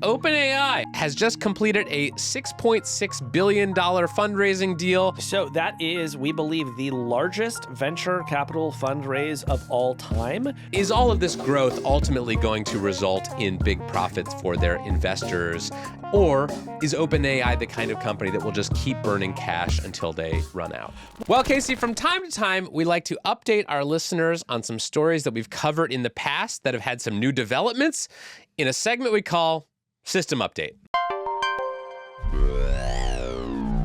OpenAI has just completed a $6.6 billion fundraising deal. So that is, we believe, the largest venture capital fundraise of all time. Is all of this growth ultimately going to result in big profits for their investors? Or is OpenAI the kind of company that will just keep burning cash until they run out? Well, Casey, from time to time, we like to update our listeners on some stories that we've covered in the past that have had some new developments in a segment we call System Update.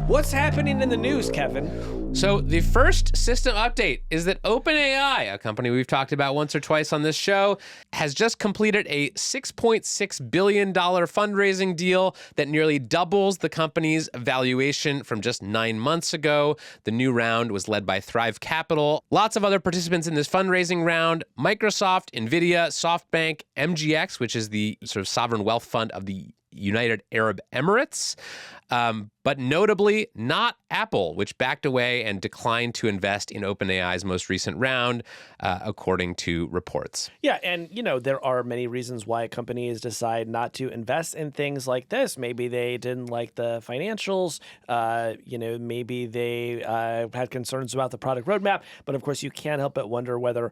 What's happening in the news, Kevin? So the first system update is that OpenAI, a company we've talked about once or twice on this show, has just completed a $6.6 billion fundraising deal that nearly doubles the company's valuation from just 9 months ago. The new round was led by Thrive Capital. Lots of other participants in this fundraising round: Microsoft, NVIDIA, SoftBank, MGX, which is the sort of sovereign wealth fund of the United Arab Emirates, but notably not Apple, which backed away and declined to invest in OpenAI's most recent round, according to reports. Yeah, and there are many reasons why companies decide not to invest in things like this. Maybe they didn't like the financials. Maybe they had concerns about the product roadmap. But of course, you can't help but wonder whether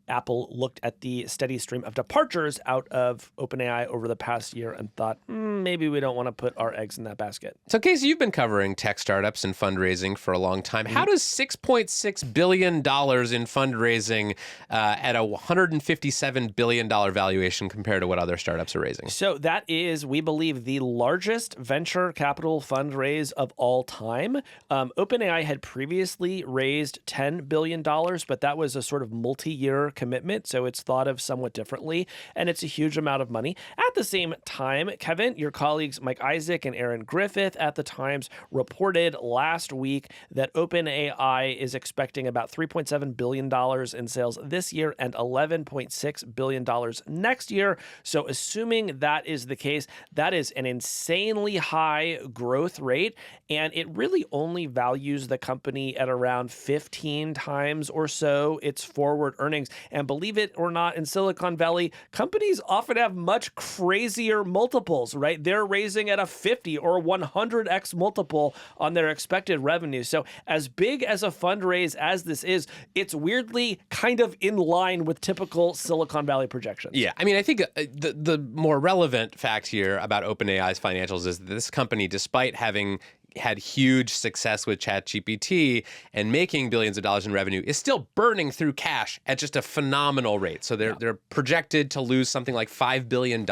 Apple looked at the steady stream of departures out of OpenAI over the past year and thought, maybe we don't want to put our eggs in that basket. So, Casey, you've been covering tech startups and fundraising for a long time. How does $6.6 billion in fundraising at a $157 billion valuation compare to what other startups are raising? So that is, we believe, the largest venture capital fundraise of all time. OpenAI had previously raised $10 billion, but that was a sort of multi-year commitment, so it's thought of somewhat differently, and it's a huge amount of money. At the same time, Kevin, your colleagues Mike Isaac and Aaron Griffith at the Times reported last week that OpenAI is expecting about $3.7 billion in sales this year and $11.6 billion next year. So assuming that is the case, that is an insanely high growth rate, and it really only values the company at around 15 times or so its forward earnings. And believe it or not, in Silicon Valley, companies often have much crazier multiples, right? They're raising at a 50 or 100x multiple on their expected revenue. So as big as a fundraise as this is, it's weirdly kind of in line with typical Silicon Valley projections. Yeah, I mean, I think the more relevant fact here about OpenAI's financials is that this company, despite having had huge success with ChatGPT and making billions of dollars in revenue, is still burning through cash at just a phenomenal rate. So they're projected to lose something like $5 billion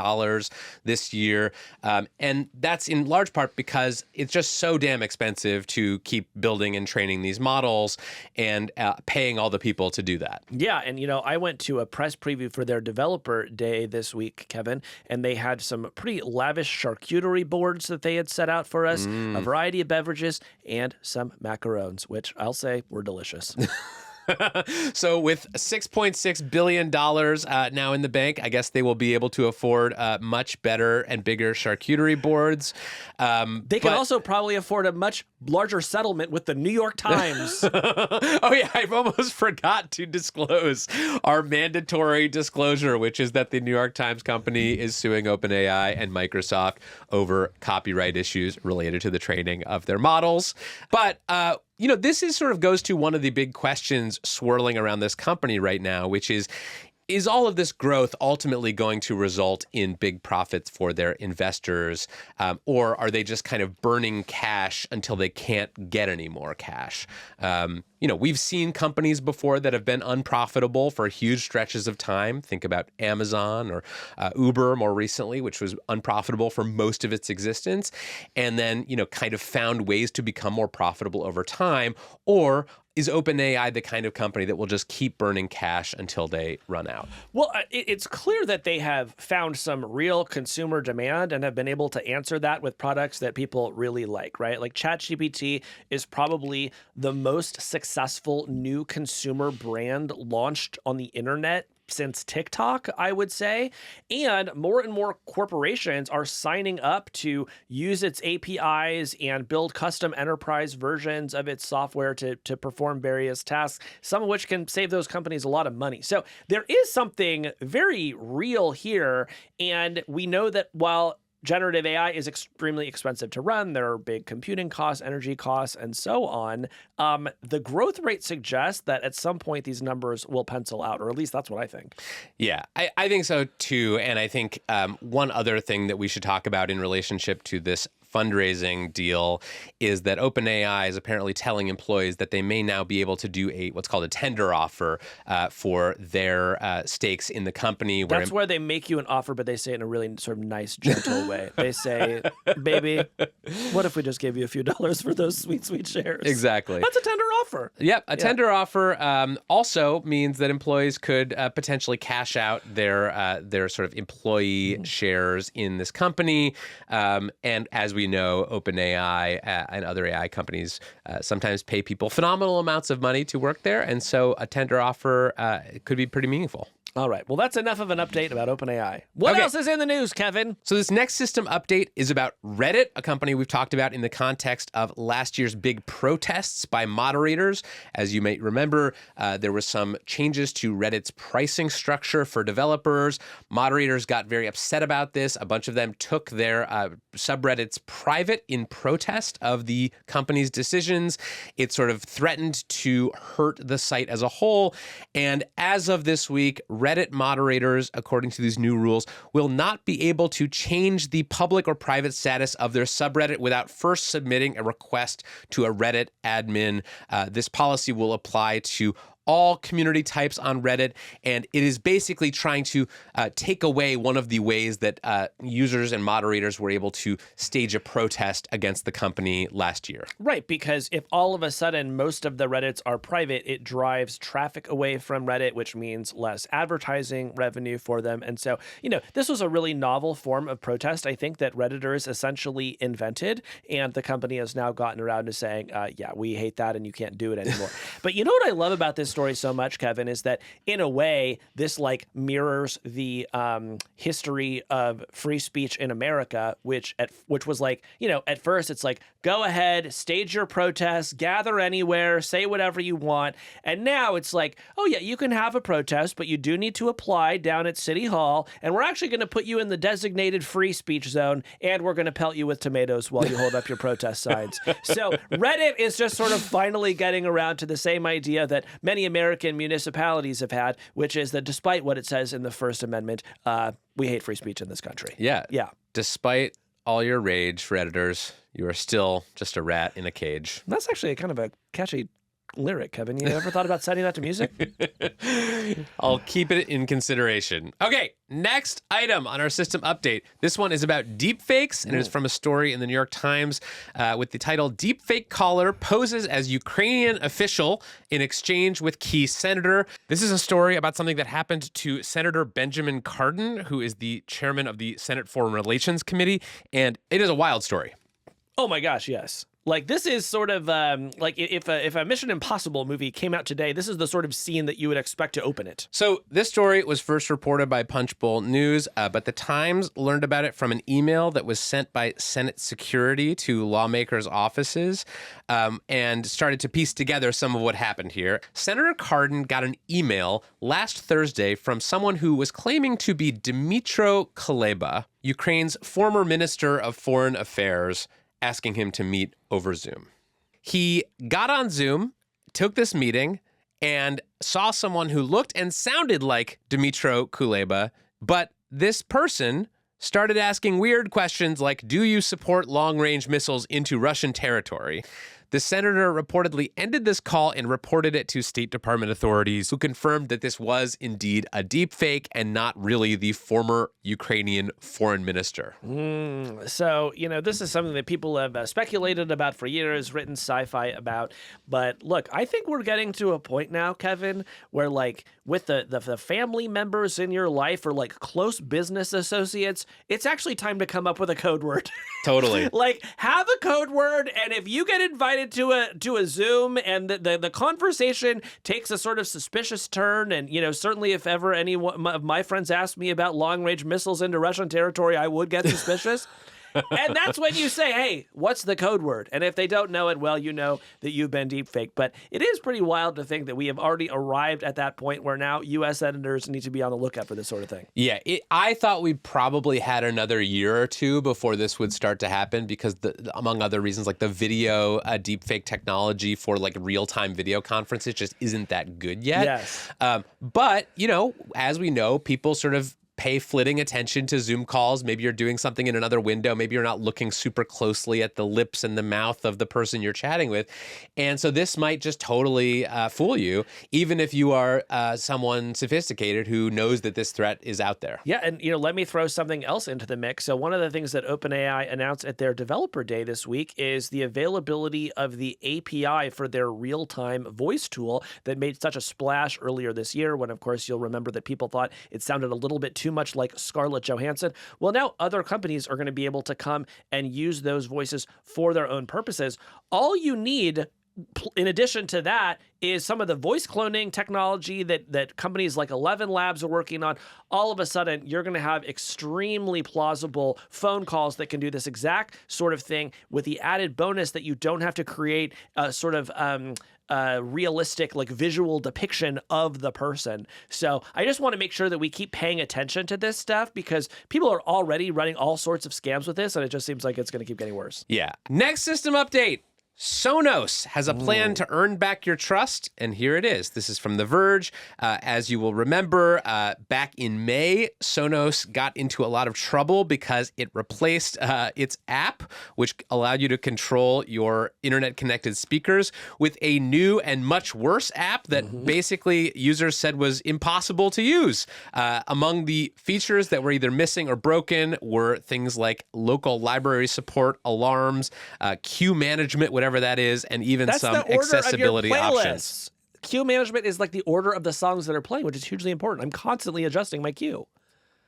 this year. And that's in large part because it's just so damn expensive to keep building and training these models and paying all the people to do that. Yeah, and I went to a press preview for their developer day this week, Kevin, and they had some pretty lavish charcuterie boards that they had set out for us, a variety of beverages, and some macarons, which I'll say were delicious. So with $6.6 billion now in the bank, I guess they will be able to afford much better and bigger charcuterie boards. They can also probably afford a much larger settlement with the New York Times. Oh, yeah, I've almost forgot to disclose our mandatory disclosure, which is that the New York Times company is suing OpenAI and Microsoft over copyright issues related to the training of their models. But this is sort of goes to one of the big questions swirling around this company right now, which is all of this growth ultimately going to result in big profits for their investors, or are they just kind of burning cash until they can't get any more cash? We've seen companies before that have been unprofitable for huge stretches of time. Think about Amazon or Uber more recently, which was unprofitable for most of its existence, and then, kind of found ways to become more profitable over time. Or is OpenAI the kind of company that will just keep burning cash until they run out? Well, it's clear that they have found some real consumer demand and have been able to answer that with products that people really like, right? Like ChatGPT is probably the most successful new consumer brand launched on the internet since TikTok, I would say. And more corporations are signing up to use its APIs and build custom enterprise versions of its software to perform various tasks, some of which can save those companies a lot of money. So there is something very real here. And we know that while generative AI is extremely expensive to run. There are big computing costs, energy costs, and so on. The growth rate suggests that at some point these numbers will pencil out, or at least that's what I think. Yeah, I think so too. And I think one other thing that we should talk about in relationship to this fundraising deal is that OpenAI is apparently telling employees that they may now be able to do what's called a tender offer for their stakes in the company. That's where they make you an offer, but they say it in a really sort of nice, gentle way. They say, baby, what if we just gave you a few dollars for those sweet, sweet shares? Exactly. That's a tender offer. Yep. A tender offer also means that employees could potentially cash out their sort of employee shares in this company. And as we know, OpenAI and other AI companies sometimes pay people phenomenal amounts of money to work there. And so a tender offer could be pretty meaningful. All right. Well, that's enough of an update about OpenAI. What else is in the news, Kevin? So this next system update is about Reddit, a company we've talked about in the context of last year's big protests by moderators. As you may remember, there were some changes to Reddit's pricing structure for developers. Moderators got very upset about this. A bunch of them took their subreddits private in protest of the company's decisions. It sort of threatened to hurt the site as a whole. And as of this week, Reddit moderators, according to these new rules, will not be able to change the public or private status of their subreddit without first submitting a request to a Reddit admin. This policy will apply to all community types on Reddit, and it is basically trying to take away one of the ways that users and moderators were able to stage a protest against the company last year. Right, because if all of a sudden most of the Reddits are private, it drives traffic away from Reddit, which means less advertising revenue for them. And so, this was a really novel form of protest, I think, that Redditors essentially invented, and the company has now gotten around to saying, yeah, we hate that and you can't do it anymore. But you know what I love about this story so much, Kevin, is that in a way this mirrors the history of free speech in America, which was at first it's like, go ahead, stage your protest, gather anywhere, say whatever you want, and now it's like, oh yeah, you can have a protest, but you do need to apply down at City Hall, and we're actually going to put you in the designated free speech zone, and we're going to pelt you with tomatoes while you hold up your protest signs. So Reddit is just sort of finally getting around to the same idea that many American municipalities have had, which is that despite what it says in the First Amendment, we hate free speech in this country. Yeah. Yeah. Despite all your rage, Redditors, you are still just a rat in a cage. That's actually a kind of a catchy lyric, Kevin. You ever thought about setting that to music? I'll keep it in consideration. Okay, next item on our system update. This one is about deepfakes, and it is from a story in the New York Times with the title, "Deepfake Caller Poses as Ukrainian Official in Exchange with Key Senator." This is a story about something that happened to Senator Benjamin Cardin, who is the chairman of the Senate Foreign Relations Committee, and it is a wild story. Oh my gosh, yes. This is sort of if a Mission Impossible movie came out today, this is the sort of scene that you would expect to open it. So this story was first reported by Punchbowl News, but the Times learned about it from an email that was sent by Senate security to lawmakers' offices and started to piece together some of what happened here. Senator Cardin got an email last Thursday from someone who was claiming to be Dmytro Kuleba, Ukraine's former Minister of Foreign Affairs, asking him to meet over Zoom. He got on Zoom, took this meeting, and saw someone who looked and sounded like Dmytro Kuleba, but this person started asking weird questions like, do you support long-range missiles into Russian territory? The senator reportedly ended this call and reported it to State Department authorities, who confirmed that this was indeed a deepfake and not really the former Ukrainian foreign minister. So, this is something that people have speculated about for years, written sci-fi about. But look, I think we're getting to a point now, Kevin, where with the family members in your life or close business associates, it's actually time to come up with a code word. Totally. Have a code word, and if you get invited to a Zoom and the conversation takes a sort of suspicious turn, and certainly if ever any of my friends asked me about long-range missiles into Russian territory, I would get suspicious. And that's when you say, hey, what's the code word? And if they don't know it, well, you know that you've been deepfaked. But it is pretty wild to think that we have already arrived at that point where now U.S. editors need to be on the lookout for this sort of thing. Yeah, I thought we probably had another year or two before this would start to happen because, among other reasons, like the video deepfake technology for like real-time video conferences just isn't that good yet. Yes. But, as we know, people sort of pay flitting attention to Zoom calls. Maybe you're doing something in another window. Maybe you're not looking super closely at the lips and the mouth of the person you're chatting with. And so this might just totally fool you, even if you are someone sophisticated who knows that this threat is out there. Yeah, and let me throw something else into the mix. So one of the things that OpenAI announced at their developer day this week is the availability of the API for their real-time voice tool that made such a splash earlier this year when, of course, you'll remember that people thought it sounded a little bit too much like Scarlett Johansson. Well, now other companies are going to be able to come and use those voices for their own purposes. All you need, in addition to that, is some of the voice cloning technology that companies like 11 Labs are working on. All of a sudden, you're going to have extremely plausible phone calls that can do this exact sort of thing, with the added bonus that you don't have to create a sort of realistic, like, visual depiction of the person. So I just want to make sure that we keep paying attention to this stuff, because people are already running all sorts of scams with this, and it just seems like it's going to keep getting worse. Yeah. Next system update. Sonos has a plan to earn back your trust, and here it is. This is from The Verge. As you will remember, back in May, Sonos got into a lot of trouble because it replaced its app, which allowed you to control your internet-connected speakers, with a new and much worse app that basically users said was impossible to use. Among the features that were either missing or broken were things like local library support, alarms, queue management, whatever that is, and even some accessibility options. Queue management is like the order of the songs that are playing, which is hugely important. I'm constantly adjusting my queue.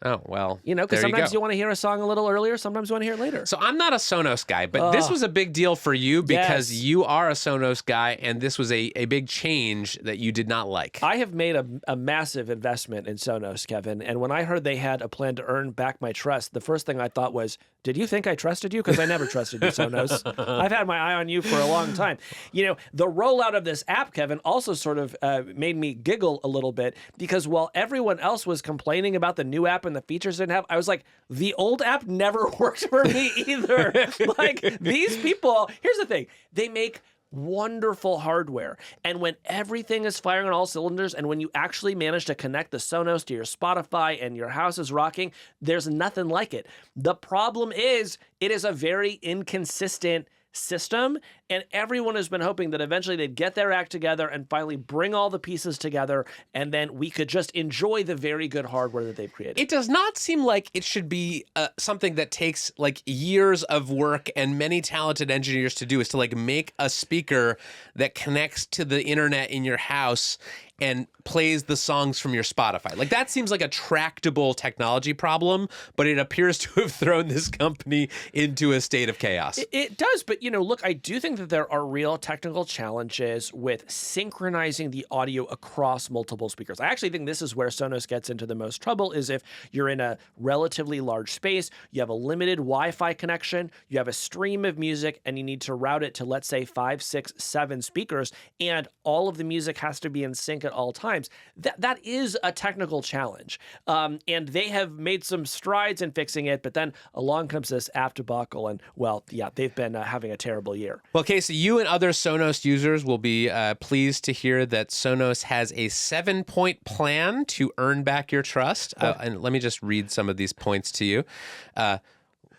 Oh, well, because sometimes you want to hear a song a little earlier, sometimes you want to hear it later. So I'm not a Sonos guy, but this was a big deal for you because you are a Sonos guy, and this was a big change that you did not like. I have made a massive investment in Sonos, Kevin, and when I heard they had a plan to earn back my trust, the first thing I thought was, did you think I trusted you? Because I never trusted you, Sonos. I've had my eye on you for a long time. The rollout of this app, Kevin, also sort of made me giggle a little bit, because while everyone else was complaining about the new app and the features it didn't have, I was like, the old app never worked for me either. Like, these people, here's the thing, they make wonderful hardware, and when everything is firing on all cylinders, and when you actually manage to connect the Sonos to your Spotify and your house is rocking, there's nothing like it. The problem is, it is a very inconsistent system, and everyone has been hoping that eventually they'd get their act together and finally bring all the pieces together, and then we could just enjoy the very good hardware that they've created. It does not seem like it should be something that takes like years of work and many talented engineers to do, is to like make a speaker that connects to the internet in your house and plays the songs from your Spotify. Like, that seems like a tractable technology problem, but it appears to have thrown this company into a state of chaos. It does, but look, I do think that there are real technical challenges with synchronizing the audio across multiple speakers. I actually think this is where Sonos gets into the most trouble, is if you're in a relatively large space, you have a limited Wi-Fi connection, you have a stream of music, and you need to route it to, let's say, 5, 6, 7 speakers, and all of the music has to be in sync at all times. That is a technical challenge. And they have made some strides in fixing it, but then along comes this app debacle, and, well, yeah, they've been having a terrible year. Well, Casey, you and other Sonos users will be pleased to hear that Sonos has a 7-point plan to earn back your trust. And let me just read some of these points to you.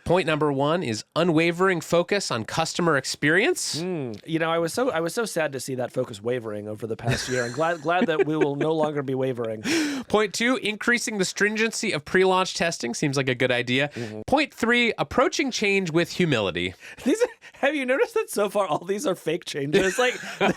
Point number 1 is unwavering focus on customer experience. I was so sad to see that focus wavering over the past year. I'm glad that we will no longer be wavering. Point 2, increasing the stringency of pre-launch testing. Seems like a good idea. Point 3, approaching change with humility. Have you noticed that so far all these are fake changes? Like, none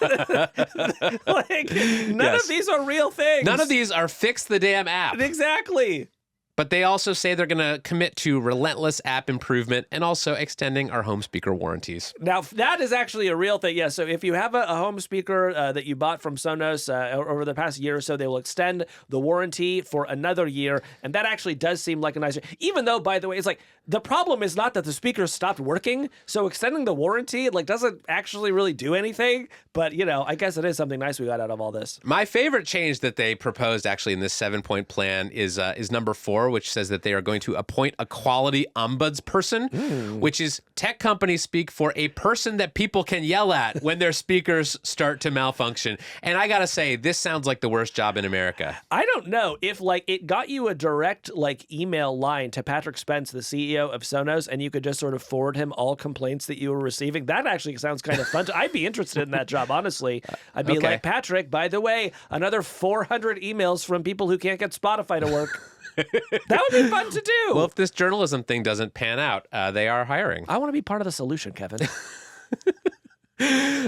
of these are real things. None of these are fix the damn app. Exactly. But they also say they're going to commit to relentless app improvement and also extending our home speaker warranties. Now, that is actually a real thing. Yeah, so if you have a home speaker that you bought from Sonos over the past year or so, they will extend the warranty for another year. And that actually does seem like a nice, even though, by the way, it's like the problem is not that the speakers stopped working, so extending the warranty doesn't actually really do anything. But I guess it is something nice we got out of all this. My favorite change that they proposed actually in this 7-point plan is number 4, which says that they are going to appoint a quality ombudsperson, which is tech companies speak for a person that people can yell at when their speakers start to malfunction. And I gotta say, this sounds like the worst job in America. I don't know if it got you a direct email line to Patrick Spence, the CEO of Sonos, and you could just sort of forward him all complaints that you were receiving. That actually sounds kind of fun. I'd be interested in that job, honestly. I'd be like, Patrick, by the way, another 400 emails from people who can't get Spotify to work. That would be fun to do. Well, if this journalism thing doesn't pan out, they are hiring. I want to be part of the solution, Kevin.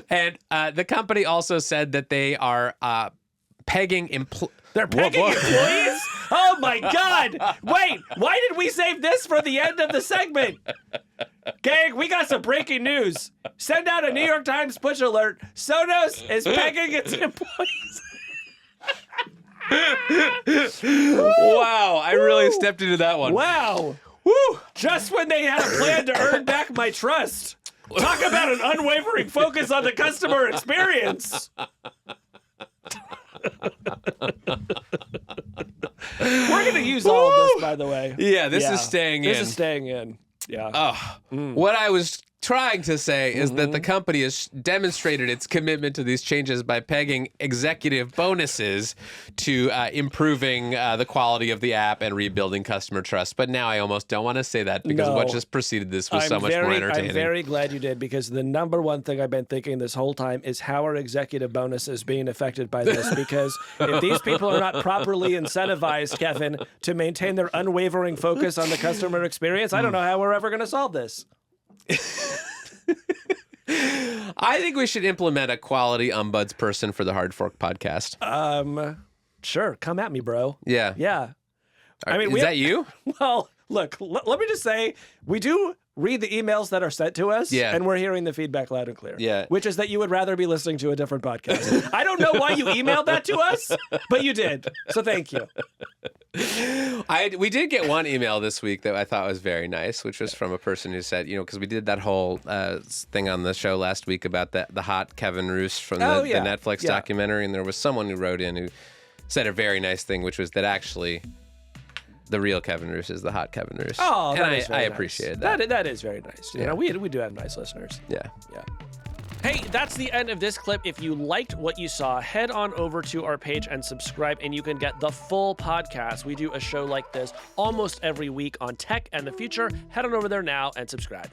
And the company also said that they are pegging They're pegging employees? Oh my God! Wait, why did we save this for the end of the segment? Gang, we got some breaking news. Send out a New York Times push alert. Sonos is pegging its employees. Wow, I really stepped into that one. Wow. Woo! Just when they had a plan to earn back my trust. Talk about an unwavering focus on the customer experience. We're going to use all of this, by the way. Yeah, this is staying in. This is staying in. Yeah. What I was trying to say is that the company has demonstrated its commitment to these changes by pegging executive bonuses to improving the quality of the app and rebuilding customer trust. But now I almost don't want to say that because what just preceded this was so much more entertaining. I'm very glad you did, because the number one thing I've been thinking this whole time is how are executive bonuses being affected by this? Because if these people are not properly incentivized, Kevin, to maintain their unwavering focus on the customer experience, I don't know how we're ever going to solve this. I think we should implement a quality ombudsperson for the Hard Fork podcast. Sure. Come at me, bro. Yeah. Yeah. Is that you? Well, look, let me just say, we do read the emails that are sent to us, and we're hearing the feedback loud and clear. Yeah. Which is that you would rather be listening to a different podcast. I don't know why you emailed that to us, but you did. So thank you. We did get one email this week that I thought was very nice, which was from a person who said, because we did that whole thing on the show last week about the hot Kevin Roose from the Netflix documentary, and there was someone who wrote in who said a very nice thing, which was that actually the real Kevin Roose is the hot Kevin Roose. Oh, and I appreciated that. That is very nice. You know, we do have nice listeners. Yeah. Yeah. Hey, that's the end of this clip. If you liked what you saw, head on over to our page and subscribe, and you can get the full podcast. We do a show like this almost every week on tech and the future. Head on over there now and subscribe.